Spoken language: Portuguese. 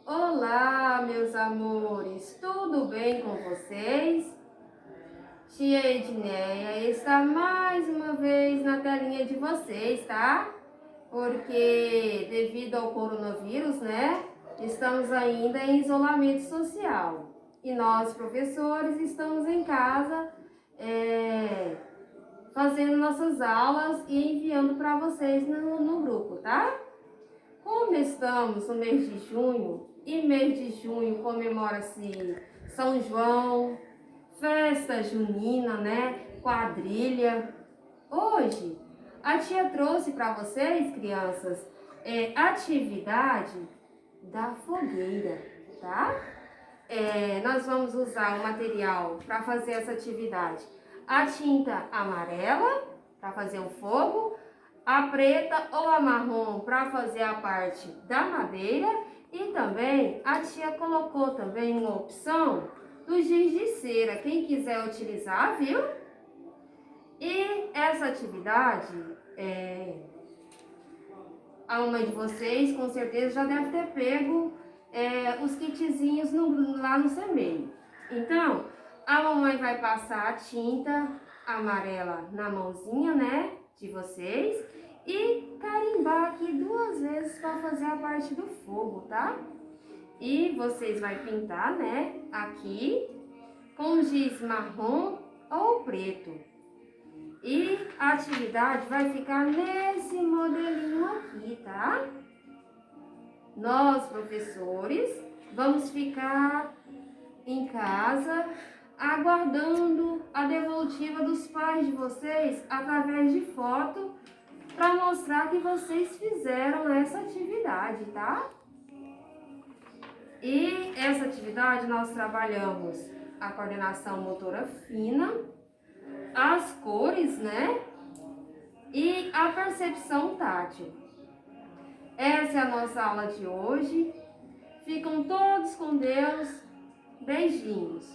Olá, meus amores, tudo bem com vocês? Tia Edneia está mais uma vez na telinha de vocês, tá? Porque devido ao coronavírus, né, estamos ainda em isolamento social. E nós, professores, estamos em casa fazendo nossas aulas e enviando para vocês no grupo, tá? Como estamos no mês de junho, e mês de junho comemora-se São João, festa junina, né? Quadrilha. Hoje, a tia trouxe para vocês, crianças, atividade da fogueira, tá? Nós vamos usar o material para fazer essa atividade. A tinta amarela, para fazer o fogo, a preta ou a marrom para fazer a parte da madeira, e também a tia colocou também uma opção do giz de cera, quem quiser utilizar, viu? E essa atividade, a mamãe de vocês com certeza já deve ter pego os kitzinhos lá no CMEI. Então, a mamãe vai passar a tinta amarela na mãozinha, né, de vocês, e carimbar aqui 2 vezes para fazer a parte do fogo, tá? E vocês vai pintar, né, aqui com giz marrom ou preto. E a atividade vai ficar nesse modelinho aqui, tá? Nós, professores, vamos ficar em casa aguardando a devolutiva dos pais de vocês através de foto para mostrar que vocês fizeram essa atividade, tá? E essa atividade nós trabalhamos a coordenação motora fina, as cores, né? E a percepção tátil. Essa é a nossa aula de hoje. Ficam todos com Deus. Beijinhos.